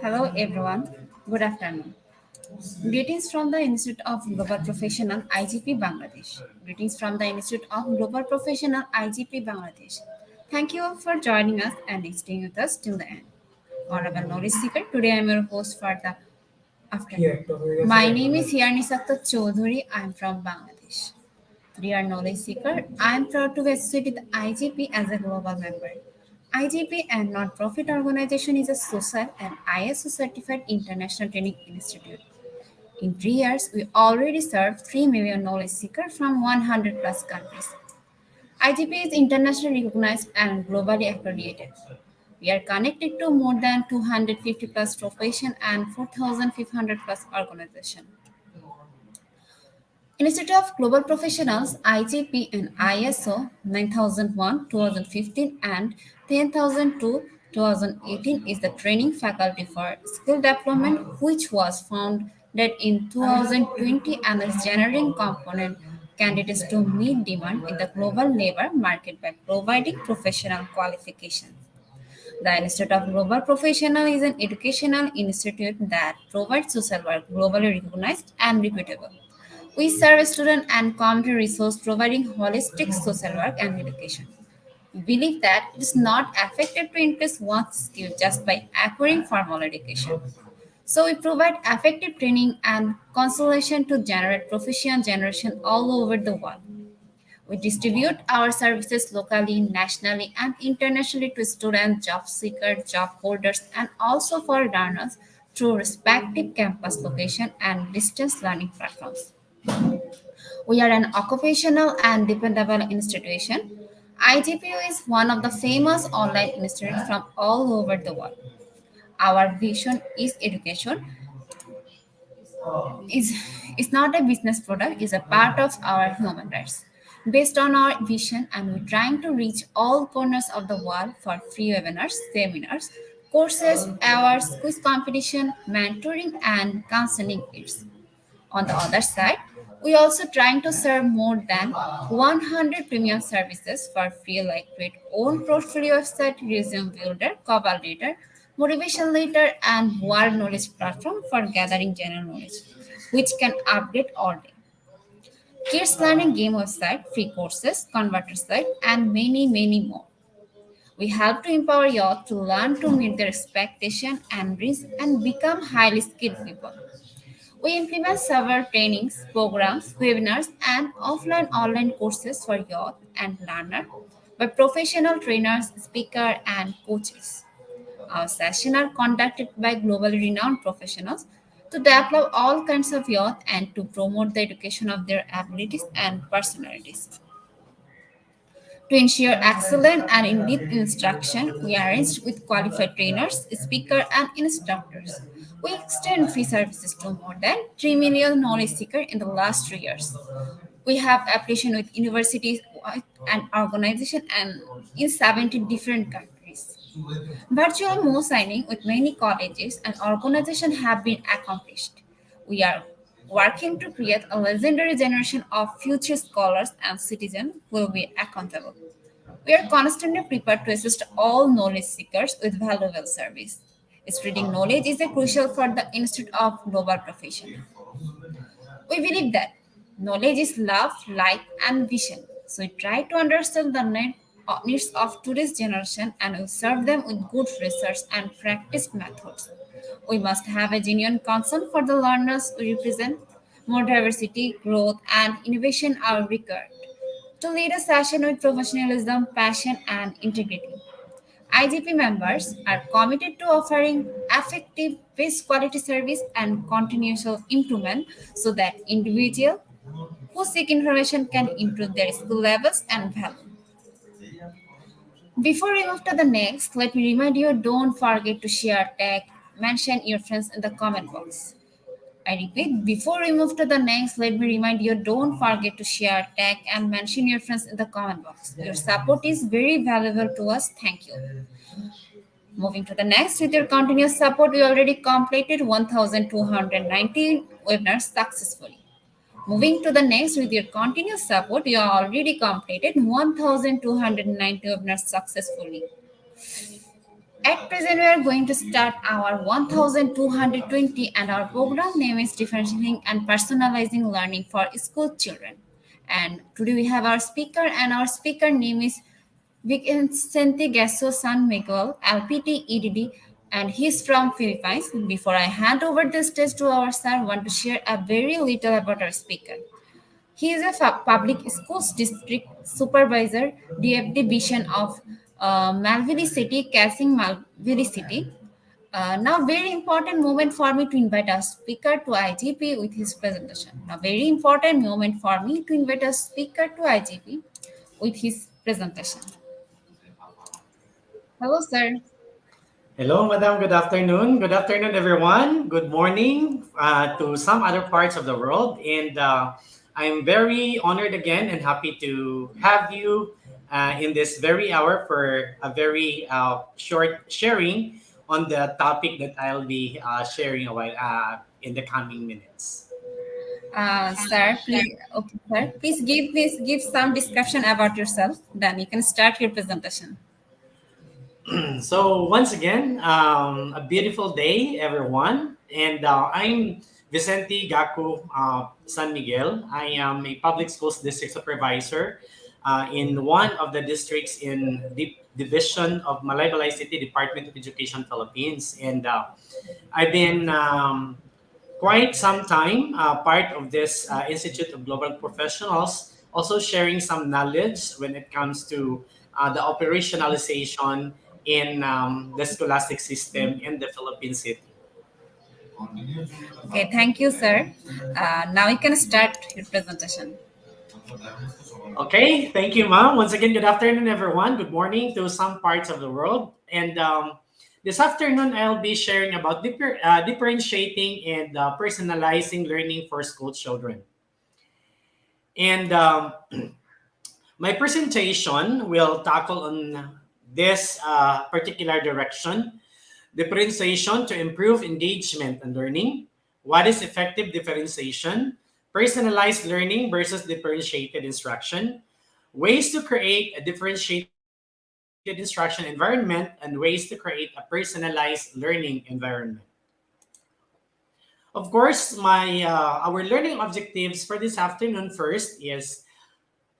Hello everyone, good afternoon. Greetings from the Institute of Global Professional IGP Bangladesh. Greetings from the Institute of Global Professional IGP Bangladesh. Thank you all for joining us and staying with us till the end. Honorable Knowledge Seeker, today I am your host for the afternoon. My name is Hirani Sakta Chaudhuri. I am from Bangladesh. Dear Knowledge Seeker, I am proud to be associated with IGP as a global member. IGP, a non-profit organization, is a social and ISO certified international training institute. In 3 years, we already served 3 million knowledge seekers from 100 plus countries. IGP is internationally recognized and globally accredited. We are connected to more than 250 plus profession and 4,500 plus organizations. Institute of Global Professionals (IGP) and ISO 9001 2015 and 10002 2018 is the training faculty for skill development which was founded in 2020 and is generating component candidates to meet demand in the global labor market by providing professional qualifications. The Institute of Global Professional is an educational institute that provides social work globally recognized and reputable. We serve student and community resource providing holistic social work and education. We believe that it is not effective to increase one's skill just by acquiring formal education. So we provide effective training and consultation to generate professional generation all over the world. We distribute our services locally, nationally, and internationally to students, job seekers, job holders, and also for learners through respective campus location and distance learning platforms. We are an occupational and dependable institution. IGPU is one of the famous online institutes from all over the world. Our vision is education is is not a business product, is a part of our human rights. Based on our vision and we're trying to reach all corners of the world for free webinars, seminars, courses, awards, quiz competition, mentoring and counseling aids. On the other side, we also trying to serve more than 100 premium services for free like create own portfolio website, resume builder, cover leader, motivation letter, and world knowledge platform for gathering general knowledge, which can update all day. Kids learning game website, free courses, converter site, and many, many more. We help to empower youth to learn to meet their expectation and reach and become highly skilled people. We implement several trainings, programs, webinars, and offline online courses for youth and learners by professional trainers, speakers, and coaches. Our sessions are conducted by globally renowned professionals to develop all kinds of youth and to promote the education of their abilities and personalities. To ensure excellent and in-depth instruction, we arranged with qualified trainers, speakers, and instructors. We extend free services to more than 3 million knowledge seekers in the last 3 years. We have affiliation with universities and organizations and in 70 different countries. Virtual Mo signing with many colleges and organizations have been accomplished. We are working to create a legendary generation of future scholars and citizens who will be accountable. We are constantly prepared to assist all knowledge seekers with valuable service. Spreading knowledge is a crucial for the Institute of Global Profession. We believe that knowledge is love, light, and vision. So we try to understand the needs of today's generation and we serve them with good research and practiced methods. We must have a genuine concern for the learners we represent. More diversity, growth, and innovation are required to lead a session with professionalism, passion, and integrity. IGP members are committed to offering effective, best quality service and continuous improvement so that individuals who seek information can improve their skill levels and value. Before we move to the next, let me remind you don't forget to share, tag, mention your friends in the comment box. I repeat, before we move to the next, let me remind you don't forget to share, tag, and mention your friends in the comment box. Your support is very valuable to us. Thank you. Moving to the next, with your continuous support, we already completed 1,290 webinars successfully. Moving to the next, with your continuous support, you have already completed 1,290 webinars successfully. At present, we are going to start our 1220 and our program name is Differentiating and Personalizing Learning for School Children. And today we have our speaker and our speaker name is Vicente Gasso San Miguel, LPT EDD, and he's from Philippines. Before I hand over the stage to our sir, I want to share a very little about our speaker. He is a public schools district supervisor, DFD Division of Malveri City, Casing Malveri City. Now, very important moment for me to invite our speaker to IGP with his presentation. Now, very important moment for me to invite a speaker to IGP with his presentation. Hello, sir. Hello, Madam. Good afternoon. Good afternoon, everyone. Good morning to some other parts of the world. And I'm very honored again and happy to have you in this very hour for a very short sharing on the topic that I'll be sharing a while in the coming minutes. Sir, please, okay, sir, please give some description about yourself. Then you can start your presentation. So once again, a beautiful day, everyone. And I'm Vicente Gaku San Miguel. I am a public schools district supervisor in one of the districts in the division of Malaybalay City Department of Education, Philippines. And I've been quite some time part of this Institute of Global Professionals, also sharing some knowledge when it comes to the operationalization in the scholastic system in the Philippine city. Okay, thank you, sir. Now you can start your presentation. Okay, thank you, ma'am. Once again, good afternoon, everyone. Good morning to some parts of the world. And this afternoon, I'll be sharing about differentiating and personalizing learning for school children. And my presentation will tackle on this particular direction: differentiation to improve engagement and learning. What is effective differentiation? Personalized learning versus differentiated instruction. Ways to create a differentiated instruction environment and ways to create a personalized learning environment. Of course, our learning objectives for this afternoon first is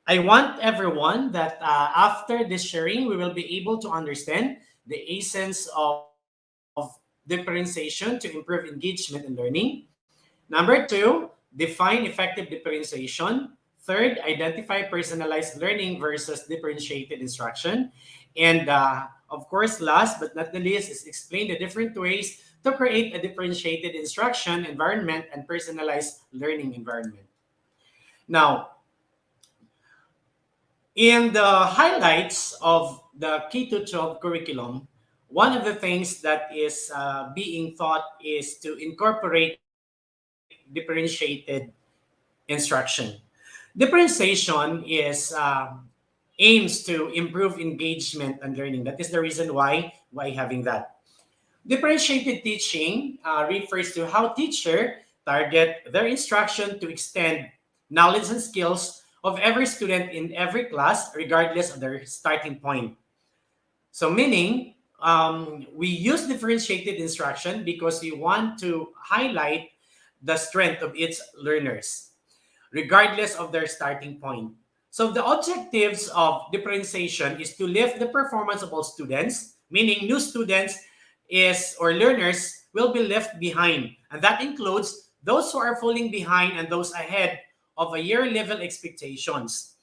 I want everyone that after this sharing, we will be able to understand the essence of differentiation to improve engagement and learning. Number two, define effective differentiation. Third, identify personalized learning versus differentiated instruction. And of course, last but not the least, is explain the different ways to create a differentiated instruction environment and personalized learning environment. Now, in the highlights of the K to 12 curriculum, one of the things that is being thought is to incorporate differentiated instruction. Differentiation is aims to improve engagement and learning. That is the reason why having that. Differentiated teaching refers to how teacher target their instruction to extend knowledge and skills of every student in every class, regardless of their starting point. So, meaning we use differentiated instruction because we want to highlight the strength of its learners, regardless of their starting point. So the objectives of differentiation is to lift the performance of all students, meaning new students is or learners will be left behind. And that includes those who are falling behind and those ahead of a year level expectations.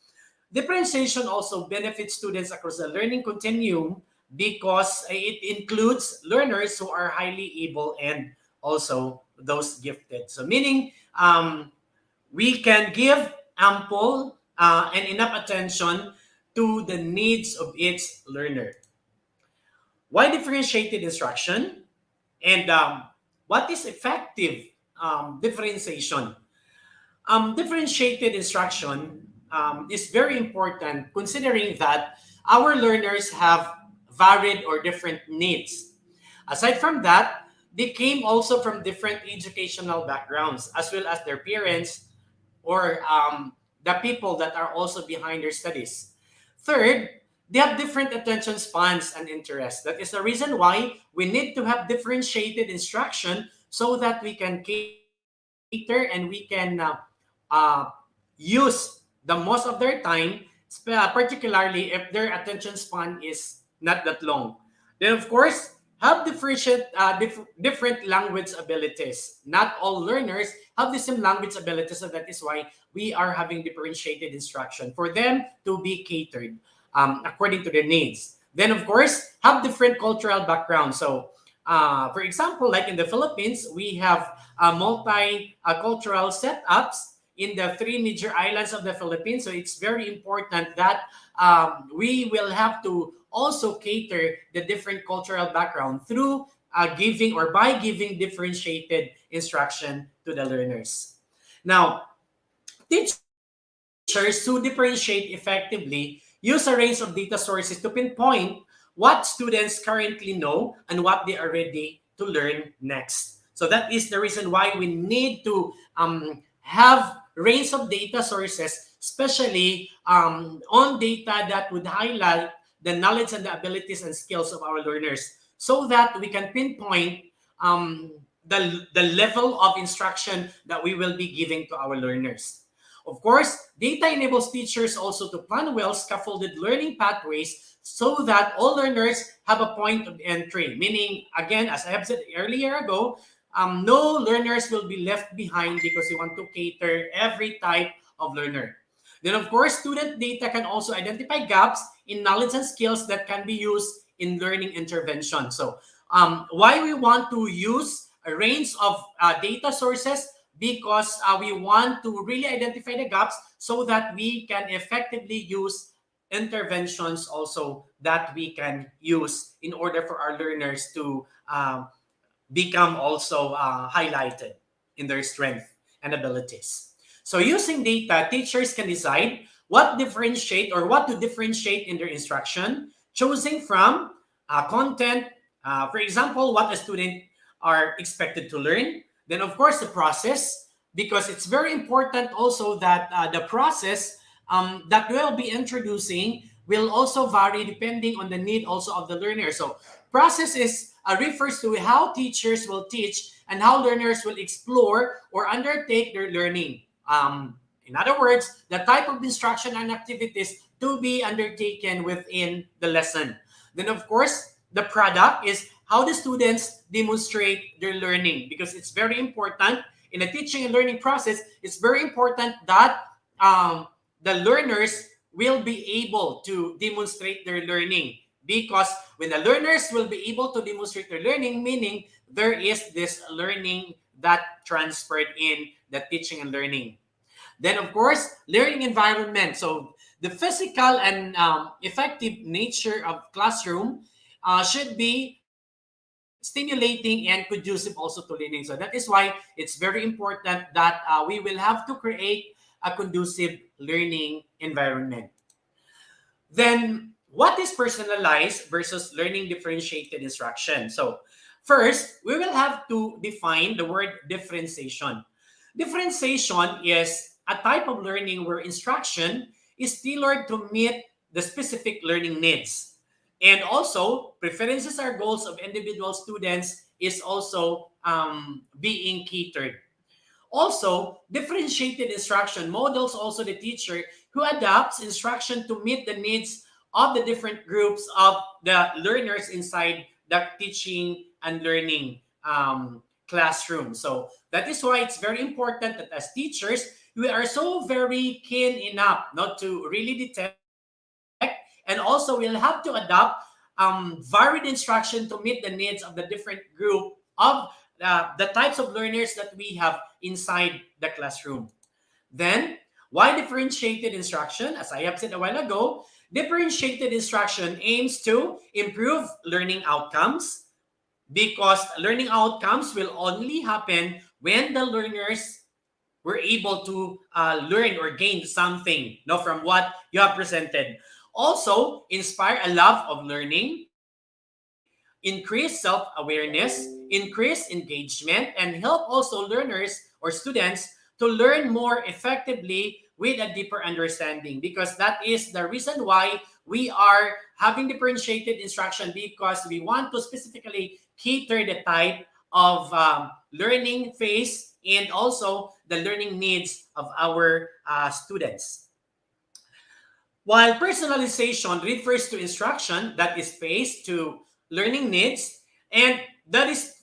Differentiation also benefits students across the learning continuum because it includes learners who are highly able and also those gifted. So meaning we can give ample and enough attention to the needs of its learner. Why differentiated instruction? And what is effective differentiation? Differentiated instruction is very important considering that our learners have varied or different needs. Aside from that, they came also from different educational backgrounds as well as their parents or the people that are also behind their studies. Third, they have different attention spans and interests. That is the reason why we need to have differentiated instruction so that we can cater and we can use the most of their time, particularly if their attention span is not that long. Then, of course, have different language abilities. Not all learners have the same language abilities, so that is why we are having differentiated instruction for them to be catered according to their needs. Then, of course, have different cultural backgrounds. So, for example, like in the Philippines, we have multi-cultural setups in the three major islands of the Philippines. So it's very important that we will have to also cater the different cultural background through giving or by giving differentiated instruction to the learners. Now, teachers who differentiate effectively use a range of data sources to pinpoint what students currently know and what they are ready to learn next. So that is the reason why we need to have range of data sources, especially on data that would highlight the knowledge and the abilities and skills of our learners, so that we can pinpoint the level of instruction that we will be giving to our learners. Of course, data enables teachers also to plan well scaffolded learning pathways so that all learners have a point of entry. Meaning, again, as I have said earlier ago, no learners will be left behind because you want to cater every type of learner. Then, of course, student data can also identify gaps in knowledge and skills that can be used in learning intervention. So, why we want to use a range of data sources? Because we want to really identify the gaps so that we can effectively use interventions also that we can use in order for our learners to become also highlighted in their strength and abilities. So using data, teachers can decide what to differentiate in their instruction, choosing from content, for example, what a student are expected to learn. Then, of course, the process, because it's very important also that the process that we'll be introducing will also vary depending on the need also of the learner. So process is refers to how teachers will teach and how learners will explore or undertake their learning. In other words, the type of instruction and activities to be undertaken within the lesson. Then, of course, the product is how the students demonstrate their learning, because it's very important in the teaching and learning process. It's very important that the learners will be able to demonstrate their learning, because when the learners will be able to demonstrate their learning, meaning there is this learning that transferred in the teaching and learning. Then, of course, learning environment. So the physical and effective nature of classroom should be stimulating and conducive also to learning. So that is why it's very important that we will have to create a conducive learning environment. Then, what is personalized versus learning differentiated instruction? So, first, we will have to define the word differentiation. Differentiation is a type of learning where instruction is tailored to meet the specific learning needs. And also, preferences or goals of individual students is also being catered. Also, differentiated instruction models also the teacher who adapts instruction to meet the needs of the different groups of the learners inside the teaching and learning classroom. So that is why it's very important that as teachers, we are so very keen enough not to really detect, and also we'll have to adopt varied instruction to meet the needs of the different group of the types of learners that we have inside the classroom. Then, why differentiated instruction? As I have said a while ago, differentiated instruction aims to improve learning outcomes, because learning outcomes will only happen when the learners were able to learn or gain something from what you have presented. Also, inspire a love of learning, increase self-awareness, increase engagement, and help also learners or students to learn more effectively with a deeper understanding, because that is the reason why we are having differentiated instruction because we want to specifically cater the type of learning phase and also the learning needs of our students. While personalization refers to instruction that is based to learning needs and that is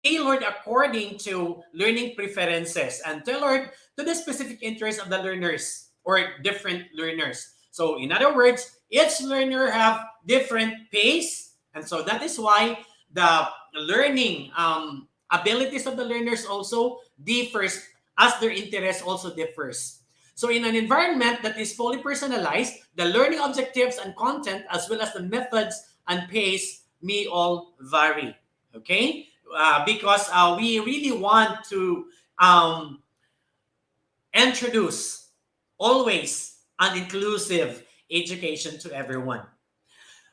tailored according to learning preferences and tailored to the specific interests of the learners or different learners. So in other words, each learner have different pace, and so that is why the learning abilities of the learners also differs as their interest also differs. So in an environment that is fully personalized, the learning objectives and content as well as the methods and pace may all vary. Okay? Because we really want to um, introduce always an inclusive education to everyone.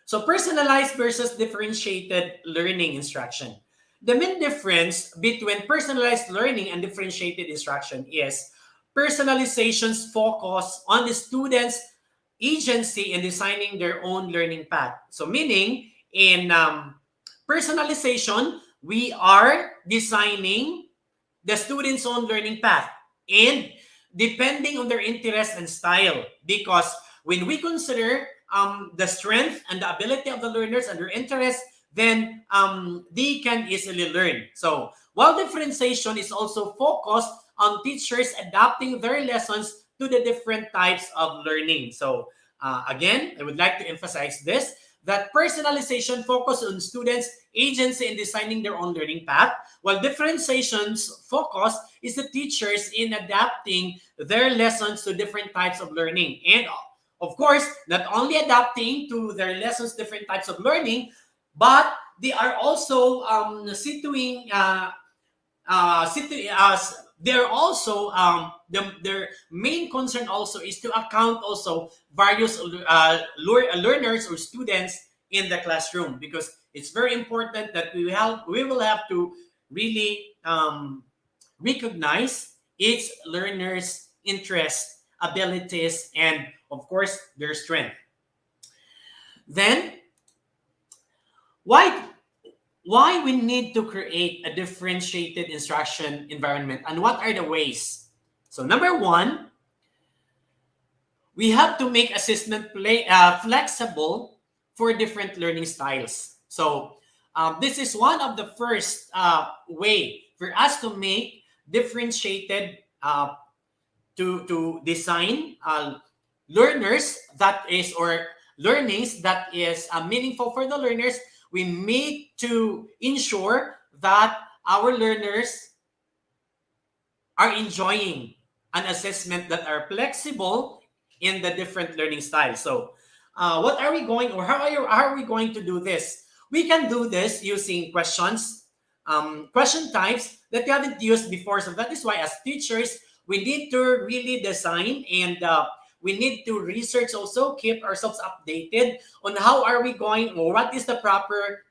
So personalized versus differentiated learning instruction. The main difference between personalized learning and differentiated instruction is personalization's focus on the student's agency in designing their own learning path. So meaning in personalization, we are designing the student's own learning path and depending on their interest and style, because when we consider the strength and the ability of the learners and their interest, then they can easily learn. So while differentiation is also focused on teachers adapting their lessons to the different types of learning. So again, I would like to emphasize this, that personalization focus on students' agency in designing their own learning path, while differentiation's focus is the teachers in adapting their lessons to different types of learning. And of course, not only adapting to their lessons, different types of learning, but they are also they're also their main concern also is to account also various learners or students in the classroom, because it's very important that we will have to really recognize each learner's interests, abilities, and of course their strength. Then why we need to create a differentiated instruction environment and what are the ways? So number one, we have to make assessment flexible for different learning styles. So this is one of the first way for us to make differentiated to design learners that is or learnings that is meaningful for the learners. We need to ensure that our learners are enjoying an assessment that are flexible in the different learning styles. So what are we going or how are we going to do this? We can do this using questions, question types that you haven't used before. So that is why as teachers, we need to really design and we need to research also, keep ourselves updated on how are we going or what is the proper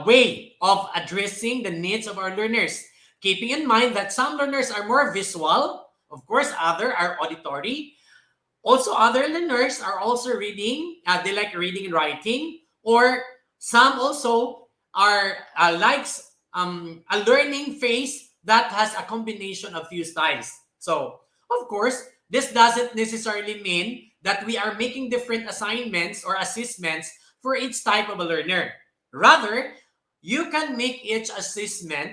way of addressing the needs of our learners. Keeping in mind that some learners are more visual, of course, other are auditory. Also, other learners are also reading. They like reading and writing, or some also are likes a learning phase that has a combination of few styles. So, of course, this doesn't necessarily mean that we are making different assignments or assessments for each type of a learner. Rather, you can make each assessment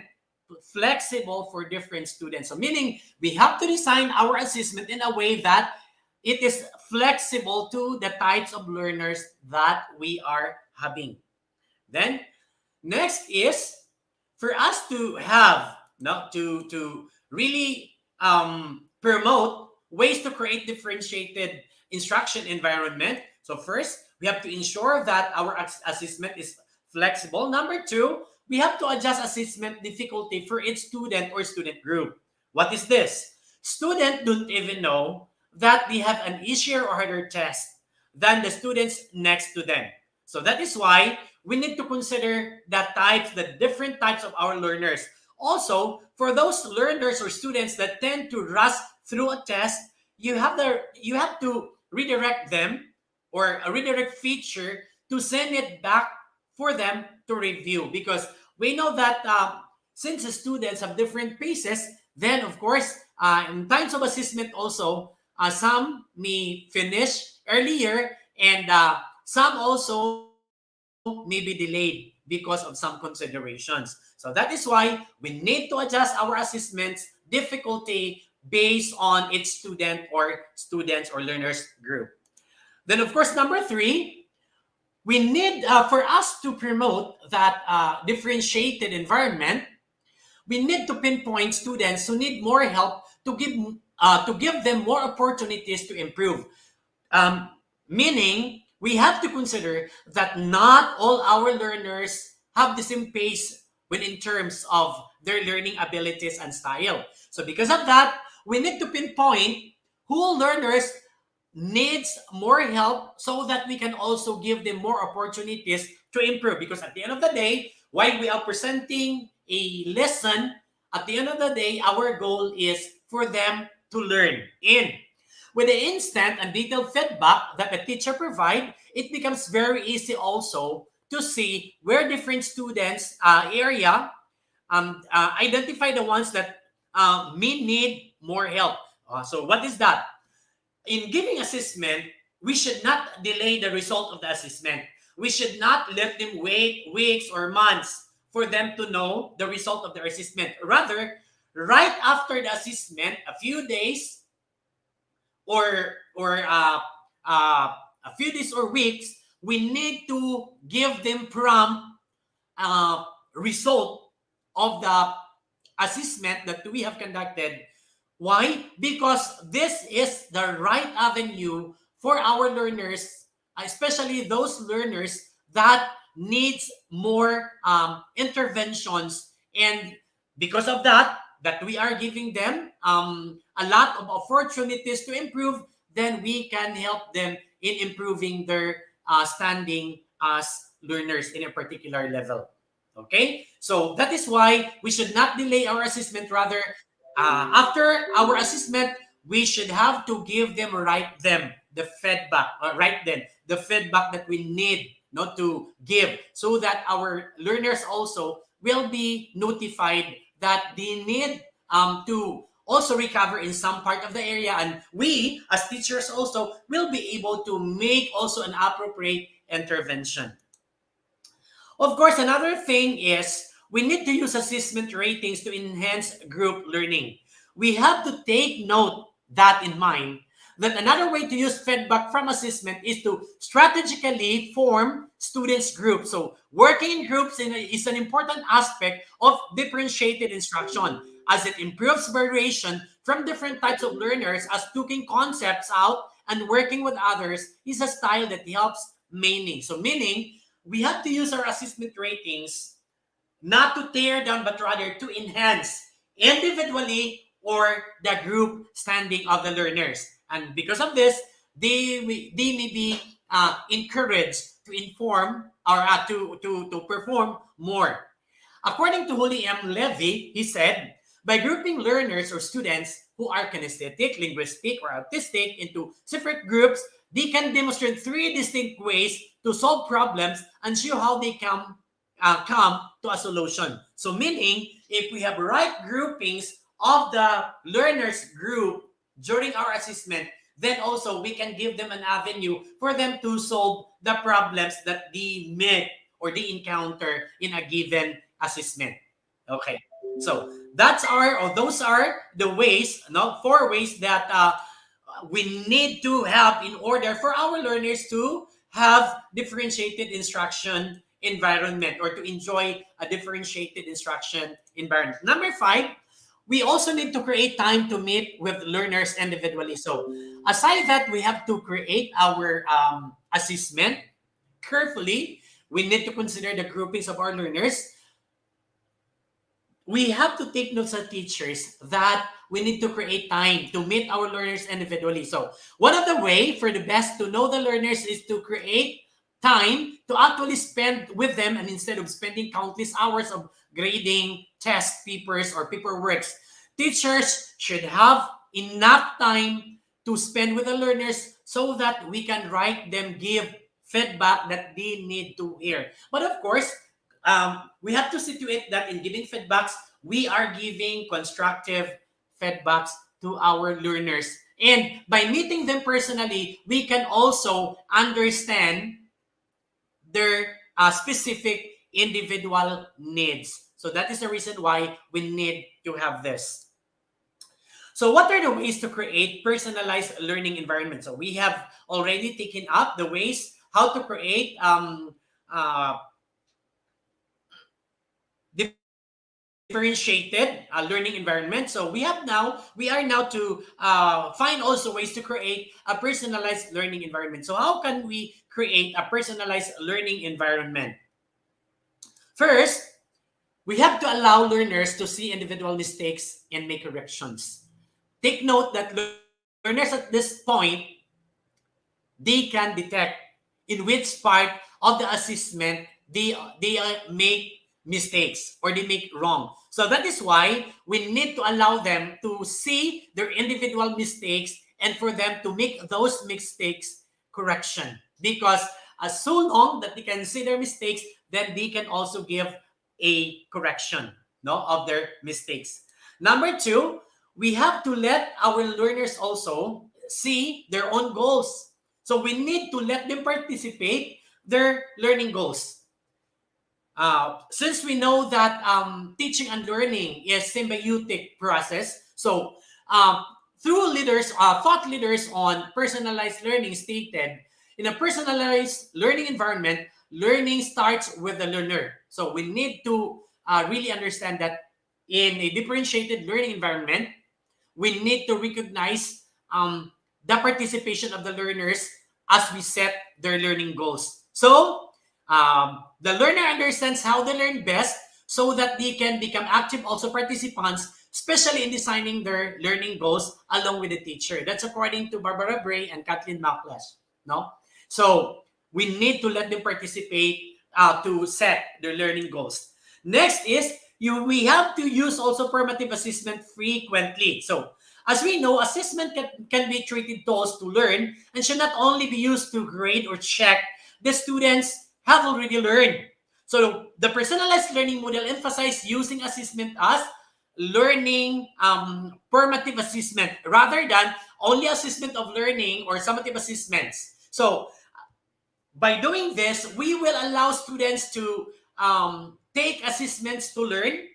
flexible for different students. So, meaning we have to design our assessment in a way that it is flexible to the types of learners that we are having. Then next is for us to have no to really promote ways to create differentiated instruction environment. So first, we have to ensure that our assessment is flexible. Number two, we have to adjust assessment difficulty for each student or student group. What is this? Students don't even know that they have an easier or harder test than the students next to them. So that is why we need to consider the different types of our learners. Also, for those learners or students that tend to rush through a test, you have to redirect them, or a redirect feature to send it back for them to review, because we know that since the students have different paces, then of course in times of assessment also, some may finish earlier, and some also may be delayed because of some considerations. So that is why we need to adjust our assessments difficulty based on its student or students or learners group. Then of course, number three, we need for us to promote that differentiated environment, we need to pinpoint students who need more help to give them more opportunities to improve. Um, Meaning, we have to consider that not all our learners have the same pace when in terms of their learning abilities and style. So because of that, we need to pinpoint who learners needs more help so that we can also give them more opportunities to improve. Because at the end of the day, while we are presenting a lesson, at the end of the day, our goal is for them to learn. And with the instant and detailed feedback that the teacher provide, it becomes very easy also to see where different students area identify the ones that may need more help. So what is that? In giving assessment, we should not delay the result of the assessment. We should not let them wait weeks or months for them to know the result of their assessment. Rather, right after the assessment, a few days or a few days or weeks, we need to give them prompt uh, result of the assessment that we have conducted. Why? Because this is the right avenue for our learners, especially those learners that needs more interventions. And because of that, that we are giving them a lot of opportunities to improve, then we can help them in improving their standing as learners in a particular level. Okay, so that is why we should not delay our assessment. Rather, after our assessment, we should have to give them, write them the feedback, write them the feedback that we need not to give, so that our learners also will be notified that they need to also recover in some part of the area, and we as teachers also will be able to make also an appropriate intervention. Of course, another thing is we need to use assessment ratings to enhance group learning. We have to take note that in mind, that another way to use feedback from assessment is to strategically form students groups. So working in groups is an important aspect of differentiated instruction, as it improves variation from different types of learners, as taking concepts out and working with others is a style that helps meaning. So meaning, we have to use our assessment ratings not to tear down, but rather to enhance individually or the group standing of the learners. And because of this, they may be encouraged to inform or to perform more. According to Holy M. Levy, he said, by grouping learners or students who are kinesthetic, linguistic, or autistic into separate groups, they can demonstrate three distinct ways to solve problems and show how they come to a solution. So meaning, if we have right groupings of the learners group during our assessment, then also we can give them an avenue for them to solve the problems that they meet or they encounter in a given assessment. Okay, so that's our or those are the ways, no, four ways that we need to have in order for our learners to have differentiated instruction environment or to enjoy a differentiated instruction environment. Number five, we also need to create time to meet with learners individually. So aside that we have to create our assessment carefully, we need to consider the groupings of our learners. We have to take notes as teachers that we need to create time to meet our learners individually. So one of the way for the best to know the learners is to create time to actually spend with them, and instead of spending countless hours of grading test papers or paperworks, teachers should have enough time to spend with the learners so that we can write them, give feedback that they need to hear. But of course, we have to situate that in giving feedbacks, we are giving constructive feedbacks to our learners. And by meeting them personally, we can also understand their specific individual needs. So that is the reason why we need to have this. So what are the ways to create personalized learning environment? So we have already taken up the ways how to create differentiated learning environment. So we are now to find also ways to create a personalized learning environment. So how can we create a personalized learning environment? First, we have to allow learners to see individual mistakes and make corrections. Take note that learners at this point, they can detect in which part of the assessment they make mistakes or they make wrong. So that is why we need to allow them to see their individual mistakes and for them to make those mistakes correction. Because as so long that they can see their mistakes, then they can also give a correction, no, of their mistakes. Number two, we have to let our learners also see their own goals. So we need to let them participate their learning goals. Since we know that teaching and learning is symbiotic process, so um, through leaders, thought leaders on personalized learning stated, in a personalized learning environment, learning starts with the learner. So we need to really understand that in a differentiated learning environment, we need to recognize the participation of the learners as we set their learning goals. So the learner understands how they learn best so that they can become active also participants, especially in designing their learning goals along with the teacher. That's according to Barbara Bray and Kathleen Macklash. No? So we need to let them participate to set their learning goals. Next is we have to use also formative assessment frequently. So as we know, assessment can be treated tools to learn and should not only be used to grade or check the students have already learned. So the personalized learning model emphasizes using assessment as learning formative assessment rather than only assessment of learning or summative assessments. So by doing this, we will allow students to take assessments to learn,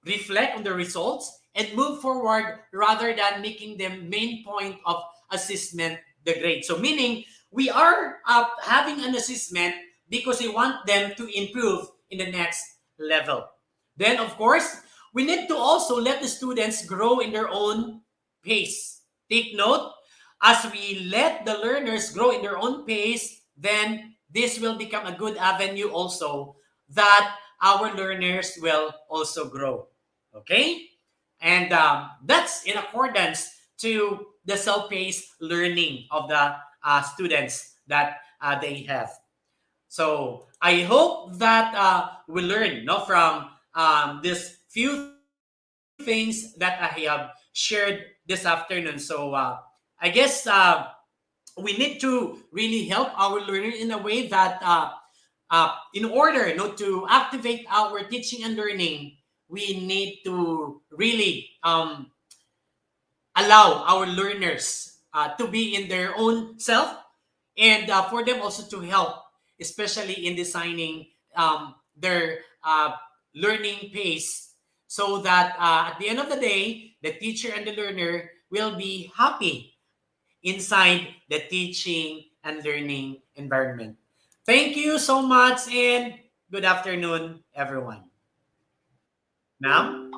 reflect on the results, and move forward rather than making them main point of assessment, the grade. So meaning we are having an assessment because we want them to improve in the next level. Then of course, we need to also let the students grow in their own pace. Take note, as we let the learners grow in their own pace, then this will become a good avenue also that our learners will also grow. Okay? And that's in accordance to the self-paced learning of the students that they have. So I hope that we learn, no, from these few things that I have shared this afternoon. So I guess we need to really help our learner in a way that in order, to activate our teaching and learning, we need to really allow our learners to be in their own self and for them also to help, especially in designing their learning pace so that at the end of the day, the teacher and the learner will be happy inside the teaching and learning environment. Thank you so much and good afternoon, everyone. Now,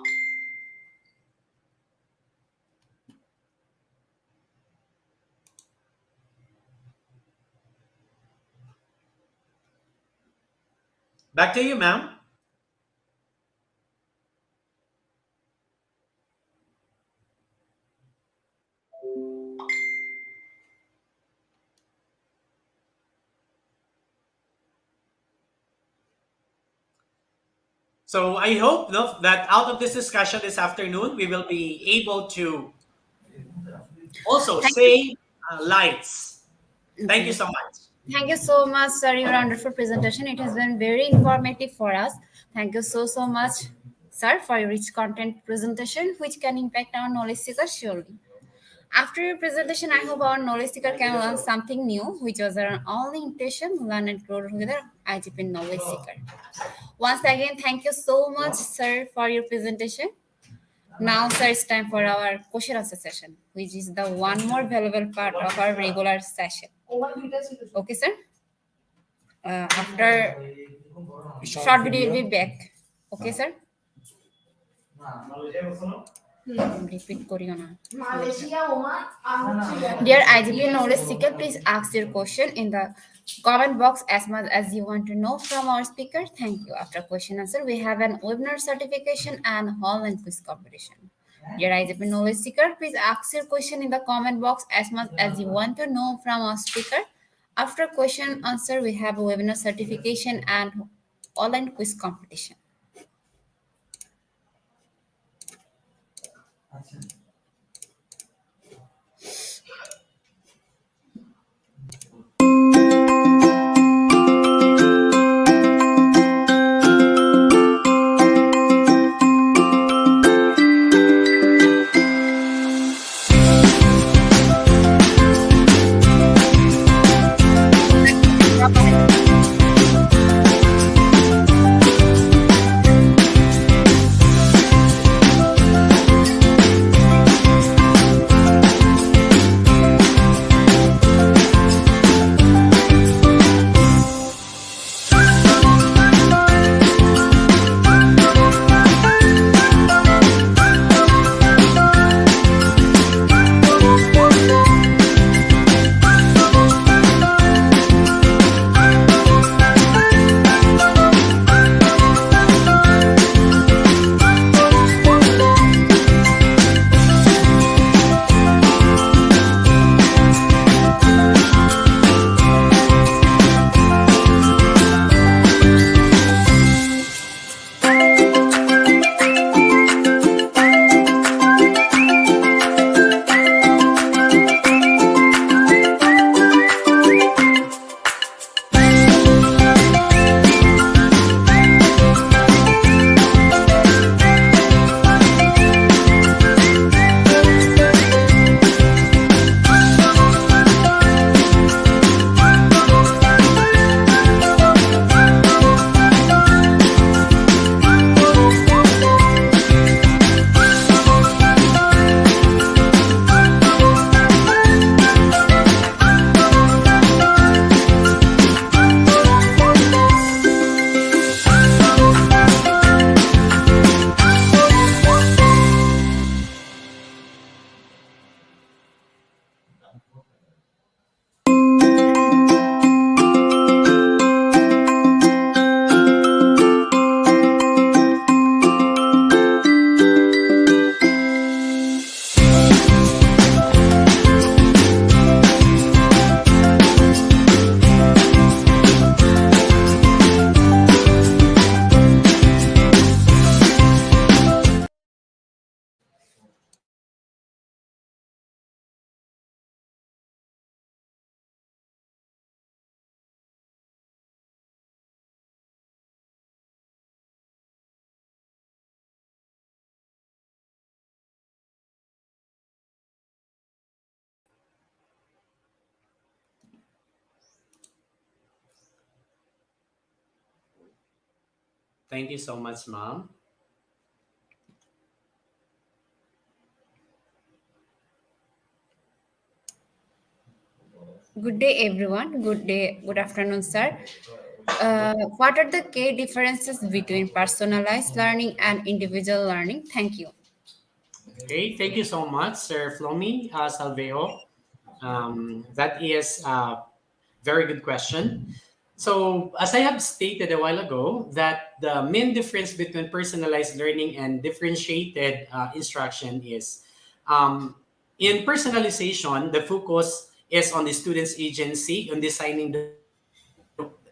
back to you, ma'am. So I hope, no, that out of this discussion this afternoon, we will be able to Also, Thank you. say lights. Thank you Okay. so much. Thank you so much, sir. Your wonderful presentation. It has been very informative for us. Thank you so much, sir, for your rich content presentation, which can impact our knowledge seekers surely. After your presentation, I hope our knowledge seeker can learn something new, which was our only intention, learn and grow together, IGP knowledge seeker. Once again, thank you so much, sir, for your presentation. Now, sir, it's time for our question answer session, which is the one more valuable part of our regular session. Okay, sir? After short video, we'll be back. Okay, sir? Repeat করিও না। Dear IGP knowledge seeker, please ask your question in the comment box as much as you want to know from our speaker. Thank you. After question answer, we have an webinar certification and hall and quiz competition. Dear IGP knowledge seeker, please ask your question in the comment box as much as you want to know from our speaker. After question answer, we have a webinar certification and all and quiz competition. Thank you so much, ma'am. Good day, everyone. Good day, good afternoon, sir. What are the key differences between personalized learning and individual learning? Thank you. Okay, thank you so much, Sir Flomi Salveo. That is a very good question. So, as I have stated a while ago, that the main difference between personalized learning and differentiated instruction is in personalization, the focus is on the student's agency in designing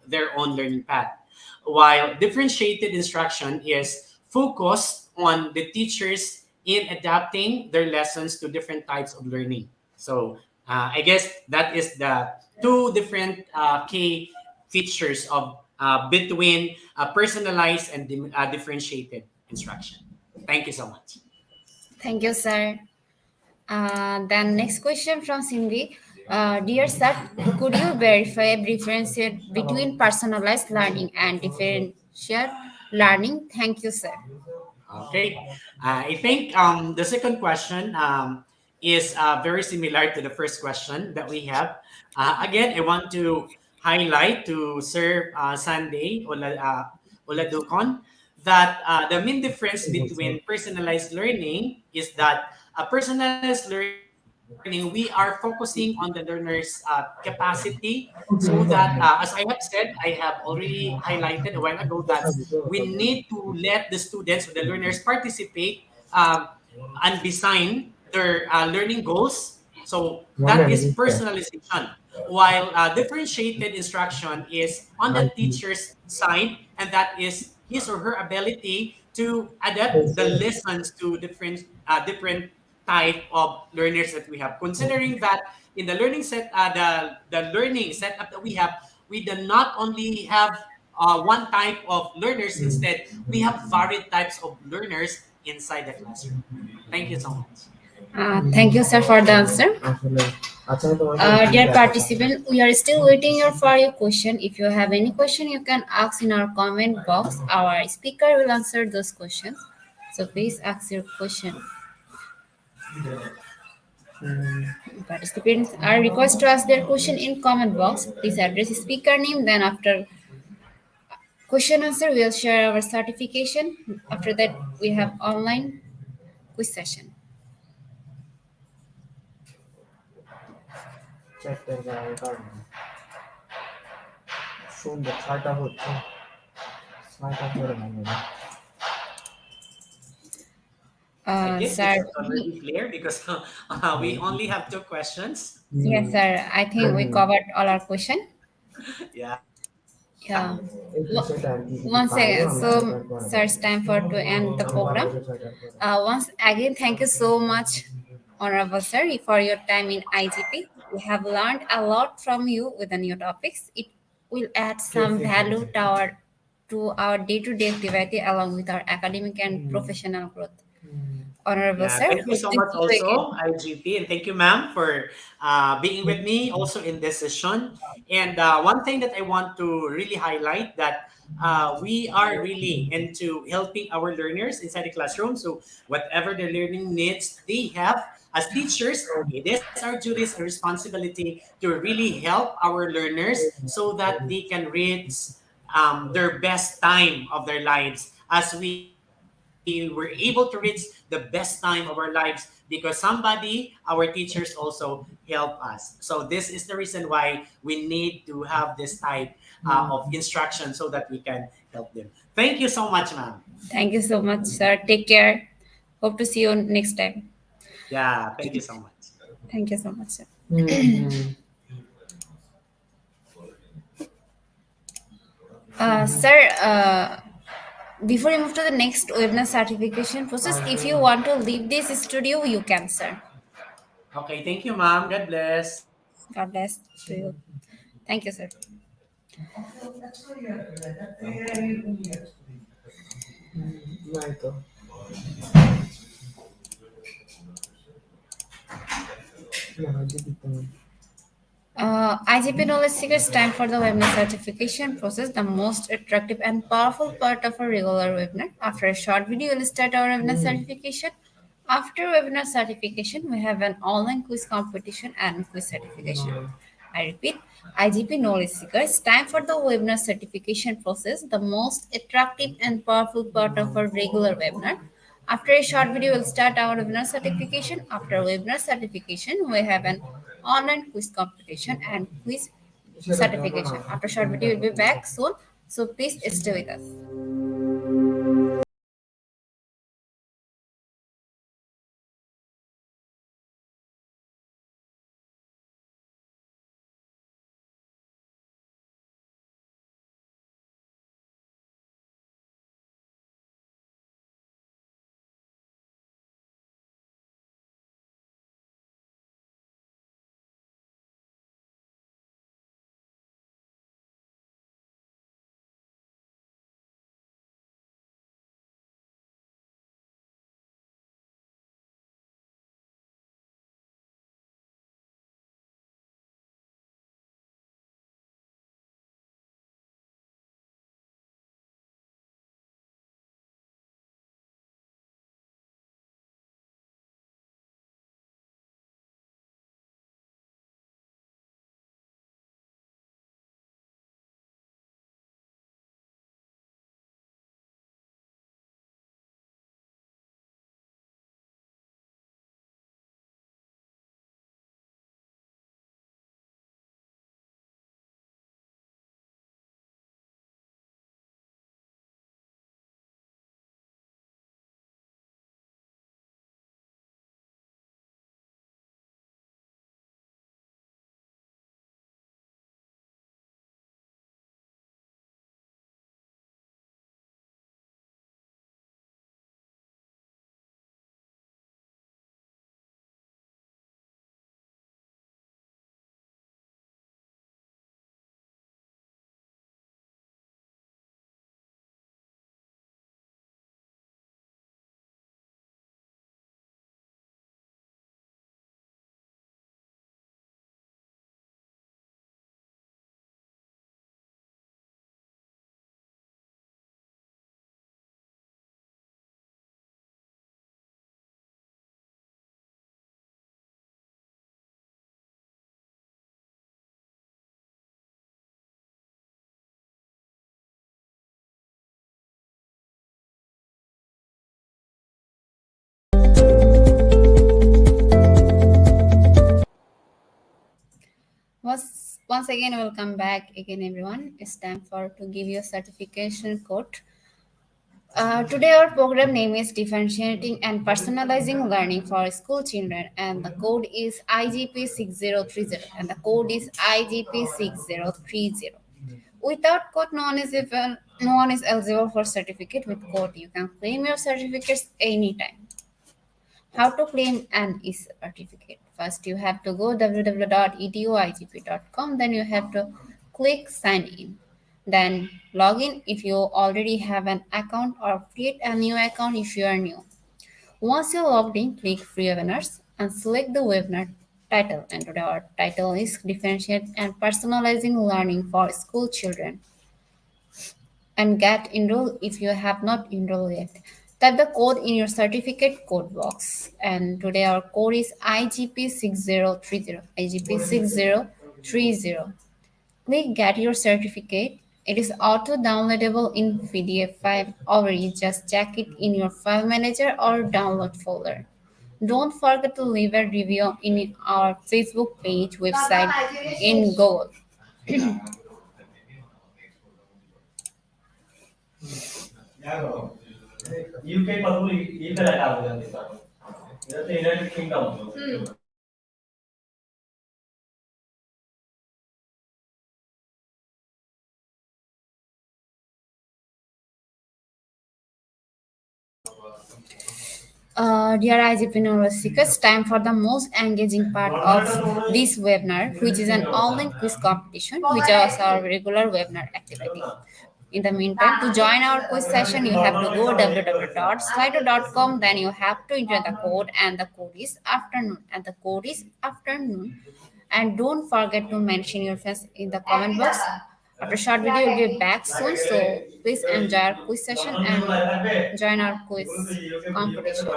their own learning path, while differentiated instruction is focused on the teachers in adapting their lessons to different types of learning. So I guess that is the two different key features of between personalized and differentiated instruction. Thank you so much. Thank you, sir. Then next question from Cindy. Dear sir, could you verify differentiate between personalized learning and differential learning? Thank you, sir. Okay. I think the second question is very similar to the first question that we have. Again, I want to highlight to Sir Sunday Oladokon that the main difference between personalized learning is that personalized learning, we are focusing on the learner's capacity so that, as I have said, I have already highlighted a while ago that we need to let the students or the learners participate and design their learning goals. So that is personalization. While differentiated instruction is on the teacher's side, and that is his or her ability to adapt the lessons to different type of learners that we have. Considering that in the learning the learning setup that we do not only have one type of learners. Instead, we have varied types of learners inside the classroom. Thank you so much. Thank you, sir, for the answer. Dear participant, we are still waiting for your question. If you have any question, you can ask in our comment box. Our speaker will answer those questions. So please ask your question. Participants are requested to ask their question in comment box. Please address the speaker name. Then after question answer, we'll share our certification. After that, we have online quiz session. I guess Sir, it's already clear because we only have two questions. yes, sir. I think we covered all our question. Yeah. Yeah. One second. So, sir, it's time for to end the program. Once again, thank you so much, Honorable Sir, for your time in IGP. We have learned a lot from you with the new topics. It will add some value to our day-to-day activity along with our academic and professional growth. Honorable Yeah, Sir, thank you hope so to much see you again. also, IGP, and thank you, ma'am, for being with me also in this session. And one thing that I want to really highlight that we are really into helping our learners inside the classroom. So whatever the learning needs they have as teachers, it is our duty and responsibility to really help our learners so that they can reach their best time of their lives as we were able to reach the best time of our lives because somebody, our teachers also help us. So this is the reason why we need to have this type of instruction so that we can help them. Thank you so much, ma'am. Thank you so much, sir. Take care. Hope to see you next time. Yeah, thank you so much. Thank you so much, sir. Sir, before you move to the next webinar certification process, if you want to leave this studio, you can, sir. Okay, thank you, ma'am. God bless. God bless to you. Thank you, sir. IGP Knowledge Seekers time for the webinar certification process, the most attractive and powerful part of a regular webinar. After a short video, we'll start our webinar certification. After webinar certification, we have an online quiz competition and quiz certification. I repeat, IGP Knowledge Seekers time for the webinar certification process, the most attractive and powerful part of a regular webinar. After a short video, we'll start our webinar certification. After webinar certification, we have an online quiz competition and quiz certification. After short video, we'll be back soon. So please stay with us. Once again, welcome back again, everyone. It's time for to give you a certification code. Today, our program name is Differentiating and Personalizing Learning for School Children, and the code is IGP 6030, and the code is IGP 6030. Without code, no one is eligible for certificate. With code, you can claim your certificates anytime. How to claim an e-certificate? First, you have to go www.eduigp.com. Then you have to click sign in. Then log in if you already have an account or create a new account if you are new. Once you're logged in, click free webinars and select the webinar title. And today our title is Differentiate and Personalizing Learning for School Children, and get enrolled if you have not enrolled yet. Type the code in your certificate code box. And today our code is IGP6030. IGP6030. Click get your certificate. It is auto downloadable in PDF file already. Just check it in your file manager or download folder. Don't forget to leave a review in our Facebook page, website, in Google. Dear IGP Knowledge Seekers, time for the most engaging part of this webinar, which is an online quiz competition, which is our regular webinar activity. In the meantime, to join our quiz session, you have to go www.slido.com. Then you have to enter the code, and the code is afternoon. And the code is afternoon. And don't forget to mention your friends in the comment box. After short video, we'll be back soon. So please enjoy our quiz session and join our quiz competition.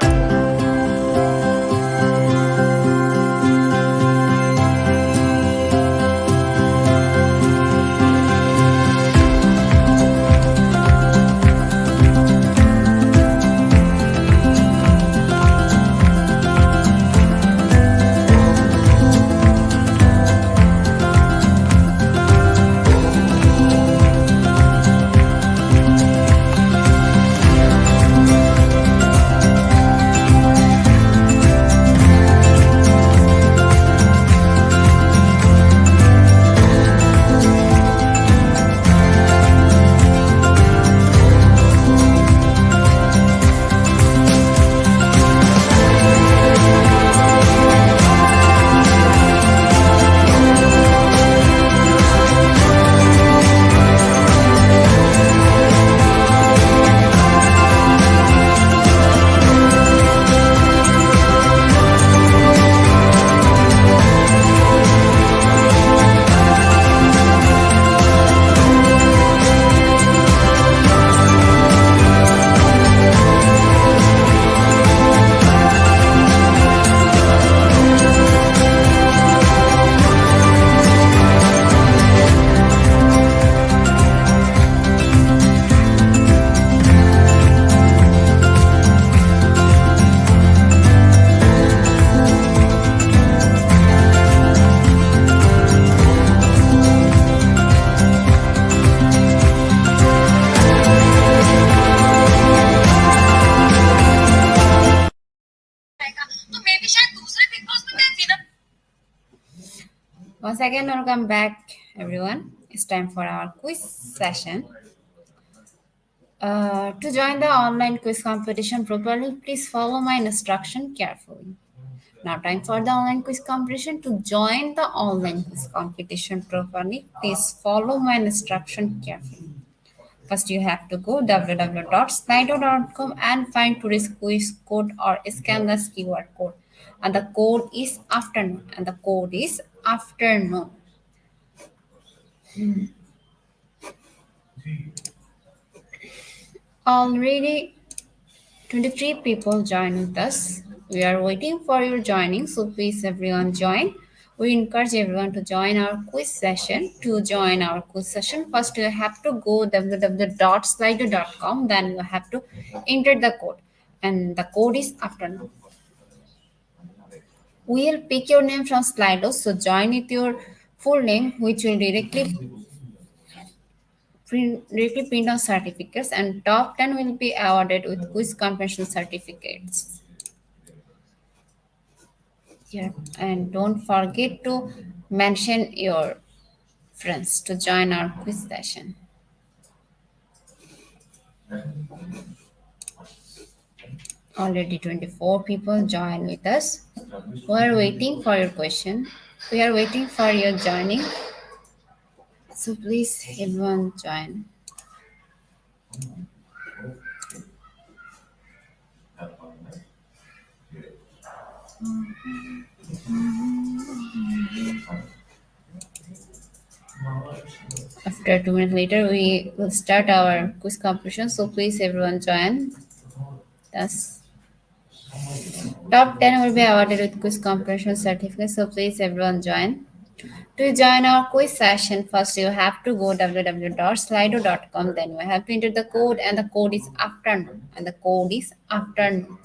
Once again, welcome back, everyone. It's time for our quiz session. To join the online quiz competition properly, please follow my instruction carefully. Now, time for the online quiz competition. To join the online quiz competition properly, please follow my instruction carefully. First, you have to go www.slido.com and find today's quiz code or scan the QR code. And the code is afternoon. And the code is afternoon. Already 23 people join with us. We are waiting for your joining, so please everyone join. We encourage everyone to join our quiz session. To join our quiz session, first you have to go www.slido.com, then you have to enter the code, and the code is afternoon. We'll pick your name from Slido, so join with your full name, which will directly print on certificates, and top 10 will be awarded with quiz comprehension certificates. Here, and don't forget to mention your friends to join our quiz session. Already 24 people join with us. We are waiting for your question. We are waiting for your joining. So please everyone join. After 2 minutes later, we will start our quiz competition. So please everyone join. Thus, top 10 will be awarded with quiz competition certificate. So please everyone join. To join our quiz session, first you have to go www.slido.com. Then you have to enter the code, and the code is afternoon. And the code is afternoon.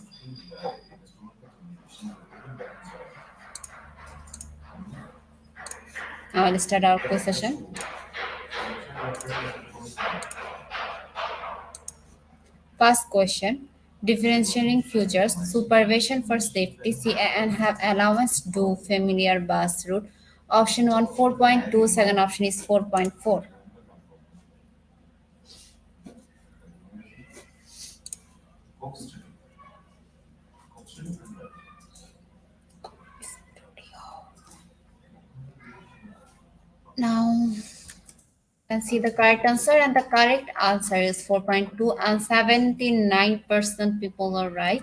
Now let's start our quiz session. First question: differentiating futures, supervision for safety, CAN have allowance do familiar bus route. Option 1 4.2, second option is 4.4. Now can see the correct answer, and the correct answer is 4.2, and 79% people are right.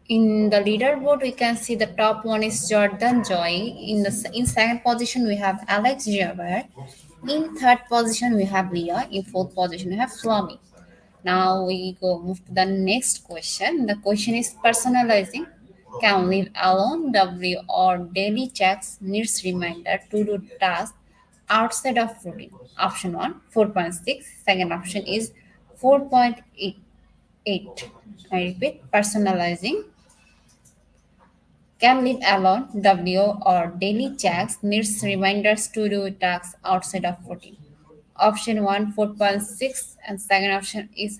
In the leaderboard, we can see the top one is Jordan Joy. In second position, we have Alex Jaber. In third position, we have Leah. In fourth position, we have Swami. Now we go move to the next question. The question is personalizing. Can live alone, W or daily checks needs reminder to do tasks outside of routine. Option 1 4.6. Second option is 4.8. I repeat, personalizing can live alone, W or daily checks needs reminders to do tasks outside of routine. Option 1 4.6, and second option is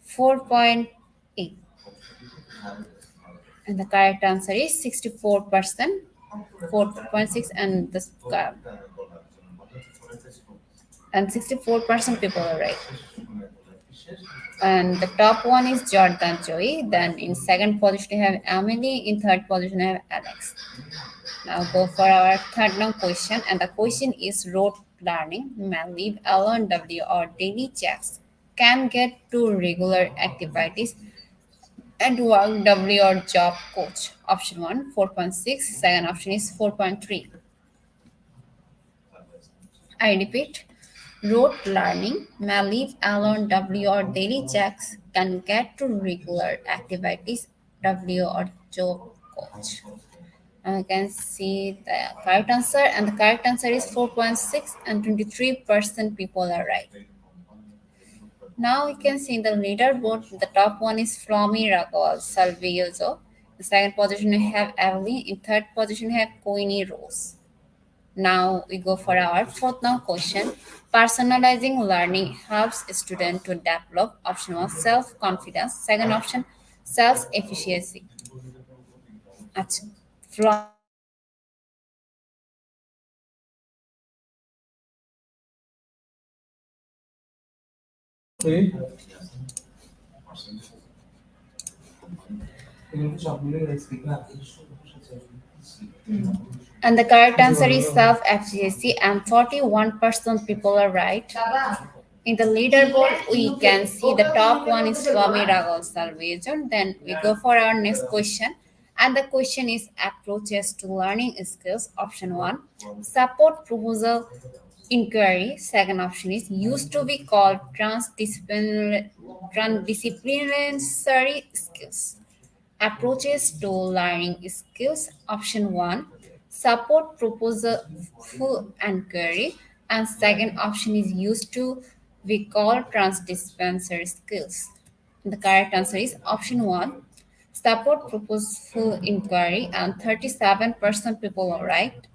4.8. And the correct answer is 64%, 4.6, and 64% people are right. And the top one is Jordan Joey. Then in second position we have Emily. In third position we have Alex. Now go for our third now question, and the question is rote learning. May leave alone, W or daily checks can get to regular activities and work, W or job coach. Option 1 4.6, second option is 4.3. I repeat, rote learning may leave alone, W or daily checks can get to regular activities, W or job coach. I can see the correct answer, and the correct answer is 4.6, and 23% people are right. Now we can see in the leaderboard, the top one is Flomi Raghav Salviozo. The second position we have Evelyn. In third position we have Queenie Rose. Now we go for our fourth now question. Personalizing learning helps a student to develop option 1 self-confidence, second option self-efficiency. अच्छा, Flomi Raghav Salviozo answer is and the correct answer is self-efficacy, and 41% people are right. In the leaderboard, we can see the top one is Swami Raghav Salvation. Then we go for our next question. And the question is approaches to learning skills. Option 1 support proposal inquiry. Second option is used to be called transdisciplinary skills. Approaches to learning skills. Option 1 support proposal full inquiry, and second option is used to we call transdispenser skills. The correct answer is option 1 support proposal full inquiry, and 37% people are right.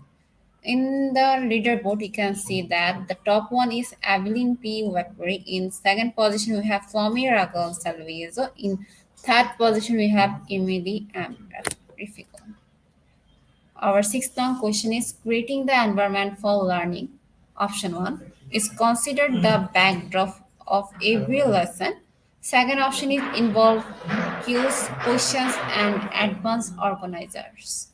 In the leaderboard, you can see that the top one is Evelyn P. Wapuri. In second position, we have Flomi Raghal Salvezo. In third position, we have Emily Amber. Our sixth long question is creating the environment for learning. Option 1 is considered the backdrop of every lesson. Second option is involve cues, questions, and advanced organizers.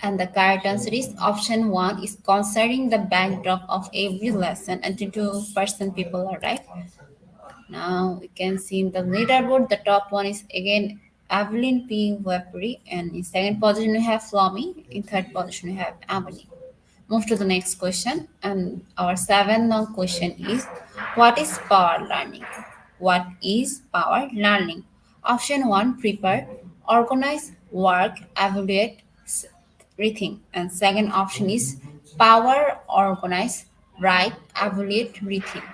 And the correct answer is option 1 is considering the backdrop of every lesson, and 22% people are right. Now we can see in the leaderboard, the top one is again Evelyn P. Webbery, and in second position we have Flomi. In third position we have Ebony. Move to the next question, and our seventh long question is what is power learning? What is power learning? Option one: prepare, organize, work, evaluate, rethink, and second option is power, organize, write, evaluate, rethink.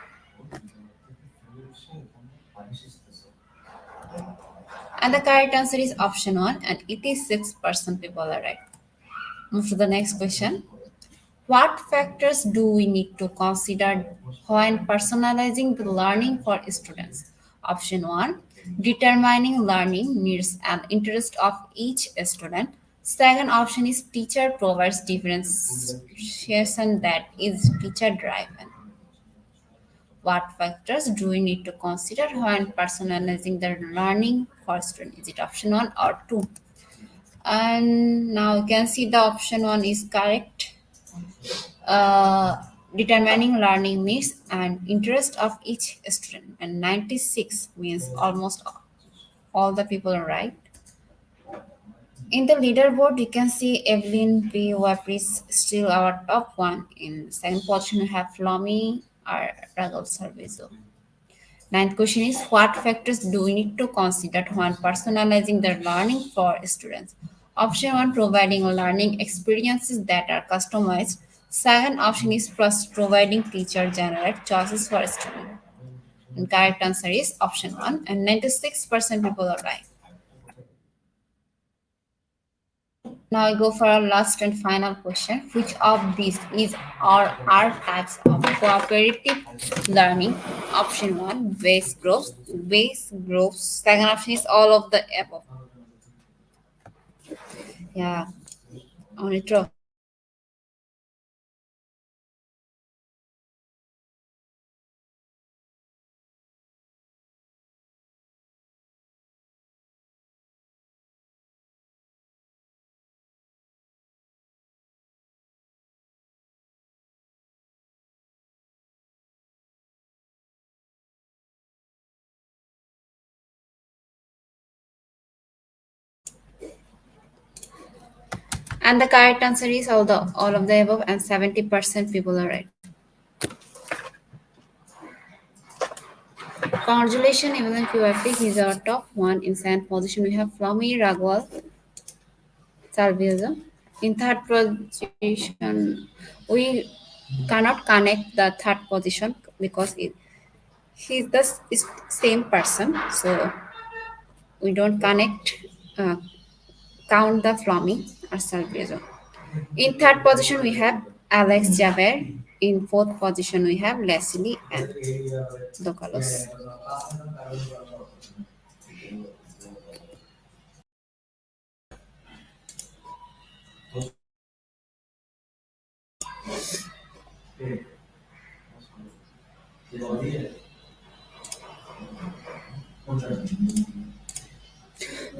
And the correct answer is option 1, and 86% people are right. Move to the next question. What factors do we need to consider when personalizing the learning for students? Option 1, determining learning needs and interest of each student. Second option is teacher provides differentiation that is teacher driven. What factors do we need to consider when personalizing the learning for students? Is it option 1 or 2? And now you can see the option 1 is correct. Determining learning needs and interest of each student. And 96 means almost all the people are right. In the leaderboard, you can see Evelyn P. Webb is still our top one. In second position, we have Flomi or Raghav Sarvezo. Ninth question is what factors do we need to consider when personalizing the learning for students? Option 1 providing learning experiences that are customized. Second option is providing teacher generic choices for students. And correct answer is option 1, and 96% people are right. Now I go for our last and final question. Which of these is or are types of cooperative learning? Option 1, base groups. Base groups. Second option is all of the above. Yeah, only true. And the correct answer is all of the above, and 70% people are right. Congratulations, even if you are pick is our top one. In second position, we have Flami Ragwal Salvioza. In third position, we cannot connect the third position because he's the same person, so we don't uh, count the Flomi or Salvioza. In third position, we have Alex Jaber. In fourth position, we have Leslie and Dokalos.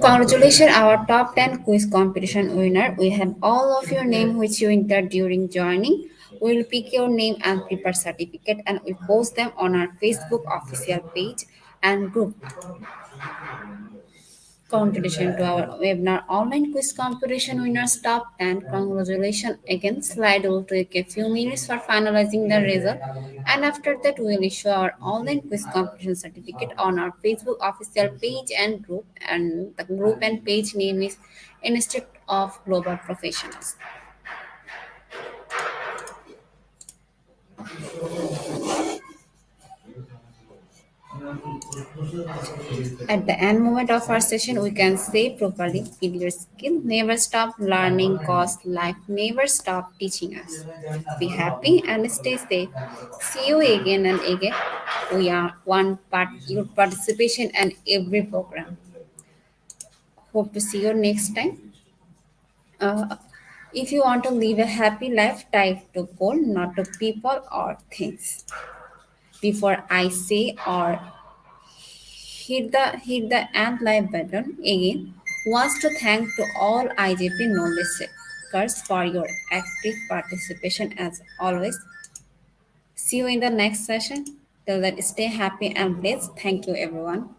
Congratulations, our top 10 quiz competition winner. We have all of your name which you entered during joining. We'll pick your name and prepare certificate, and we'll post them on our Facebook official page and group. Congratulations to our webinar online quiz competition winners top 10. Congratulations again. Slide will take a few minutes for finalizing the result. And after that, we will issue our online quiz competition certificate on our Facebook official page and group. And the group and page name is Institute of Global Professionals. At the end moment of our session, we can say properly, feel your skill, never stop learning, cause life never stop teaching us. Be happy and stay safe. See you again and again. We are one part your participation and every program. Hope to see you next time. Uh, if you want to live a happy life, type to goal, not to people or things. Before I say or hit the end live button again. Wants to thank to all IGP knowledge seekers for your active participation as always. See you in the next session. Till then, stay happy and blessed. Thank you, everyone.